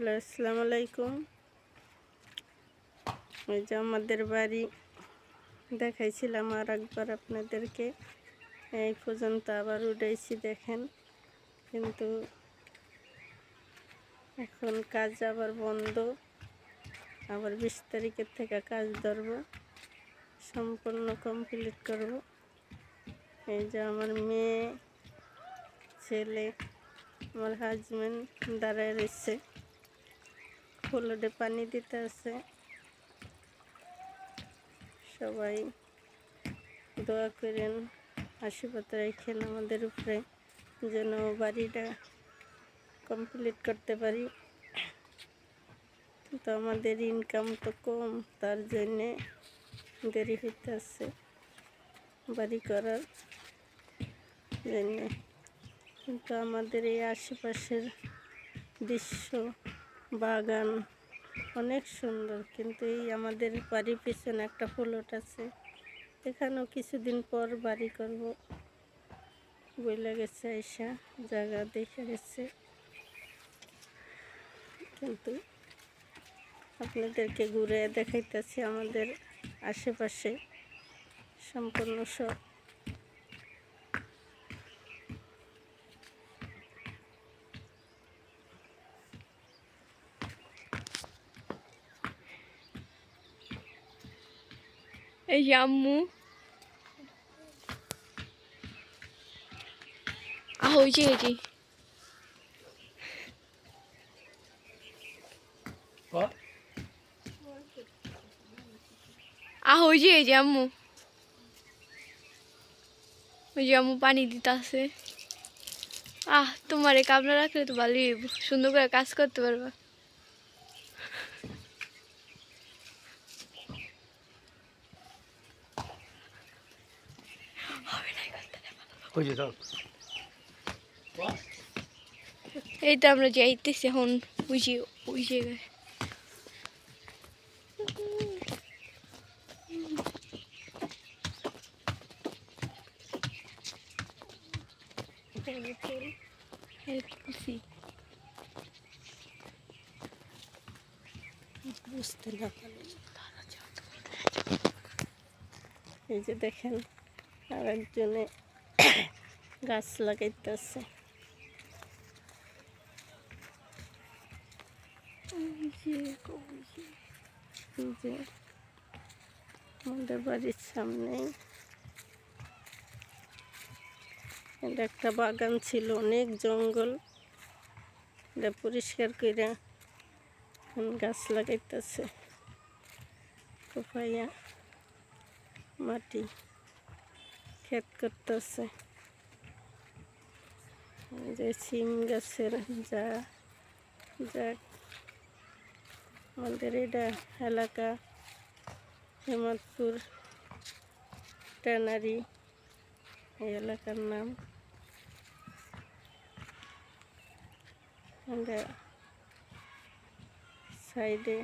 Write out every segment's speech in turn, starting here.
Hello, আসসালামু আলাইকুম। ওই যে আমাদের বাড়ি দেখাইছিলাম আর একবার আপনাদেরকে, এই পর্যন্ত আবার উঠাইছি দেখেন, কিন্তু এখন কাজ আবার বন্ধ। আবার 20 তারিখের থেকে কাজ ধরব, সম্পূর্ণ কমপ্লিট করব। এই যে আমার মেয়ে, ছেলে, আমার হাজব্যান্ড দাঁড়ায় রয়েছে, ফুলডে পানি দিতে আছে। সবাই দোয়া করেন, আশীর্বাদ রাখেন আমাদের উপরে, যেন বাড়িটা কমপ্লিট করতে পারি। তো আমাদের ইনকাম তো কম, তার জন্যে দেরি হইতেছে বাড়ি করার জন্যে। কিন্তু আমাদের এই আশেপাশের দৃশ্য, বাগান অনেক সুন্দর, কিন্তু এই আমাদের বাড়ির পিছনে একটা প্লট আছে, এখানেও কিছুদিন পর বাড়ি করব বইলা গেছে, আইসা জায়গা দেখে গেছে। কিন্তু আপনাদেরকে ঘুরে দেখাইতেছি আমাদের আশেপাশে সম্পূর্ণ সব। এই যে আম্মু হয়েছে এটি হয়েছে এই যে আম্মু, ওই যে আম্মু পানি দিতে আছে। তোমার এই কামড়া রাখলে তো ভালোই হইব, সুন্দর করে কাজ করতে পারবা। এই তো আমরা যাইতেছি এখন ওই জায়গায়। বুঝতে না পারলে এই যে দেখেন আর একজনে গাছ লাগাইতেছে। যে আমাদের বাড়ির সামনে এটা একটা বাগান ছিল, অনেক জঙ্গল, এটা পরিষ্কার করে গাছ লাগাইতেছে, কোপাইয়া মাটি ক্ষেত করতেছে। যে সিম গাছের যা যাক, আমাদের এটা এলাকা হেমাদপুর ট্যানারি এই এলাকার নাম। আমরা সাইডে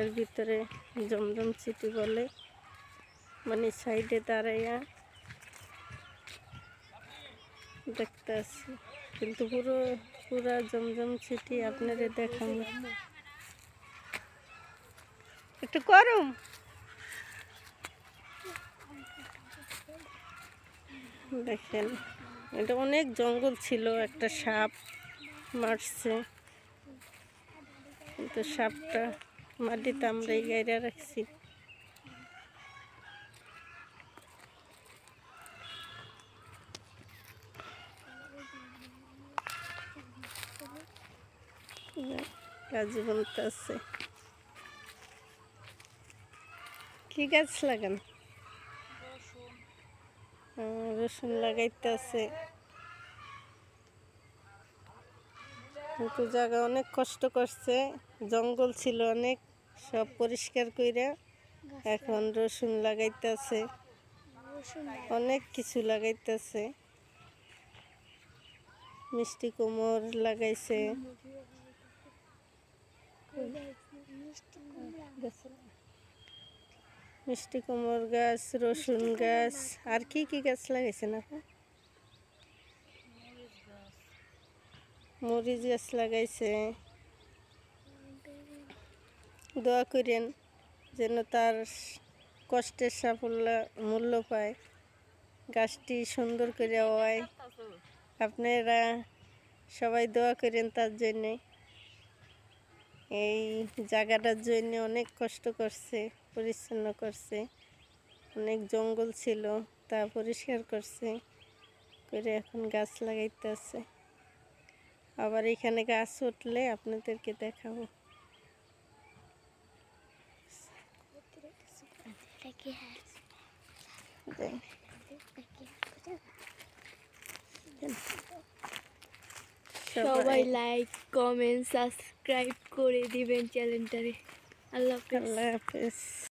এর ভিতরে জমজম সিটি বলে, মানে সাইডে দাঁড়াইয়া দেখতে আসি, কিন্তু পুরা জমজম সিটি আপনাদের দেখান একটু গরম। দেখেন এটা অনেক জঙ্গল ছিল, একটা সাপ মারছে, কিন্তু সাপটা মাটিতে আমরাই গাইরা রাখছি। কাজ বলতে আছে, কি গাছ লাগান? রসুন লাগাইতে আছে, কিন্তু জায়গা অনেক কষ্ট করছে, জঙ্গল ছিল অনেক, সব পরিষ্কার কইরা এখন রসুন লাগাইতেছে, অনেক কিছু লাগাইতেছে, মিষ্টি কুমড় লাগাইছে, মিষ্টি কুমড় গাছ, রসুন গাছ, আর কি কি গাছ লাগাইছে না? মরিচ গাছ লাগাইছে। দোয়া করেন যেন তার কষ্টের সাফল্য মূল্য পায়, গাছটি সুন্দর করে হয়। আপনারা সবাই দোয়া করেন তার জন্যে। এই জায়গাটার জন্য অনেক কষ্ট করছে, পরিচ্ছন্ন করছে, অনেক জঙ্গল ছিল তা পরিষ্কার করছে করে এখন গাছ লাগাইতেছে। আবার এখানে গাছ উঠলে আপনাদেরকে দেখাবো। সবাই লাইক কমেন্ট সাবস্ক্রাইব করে দিবেন চ্যানেলটারে। আল্লাহ হাফেজ। আল্লাহ হাফেজ।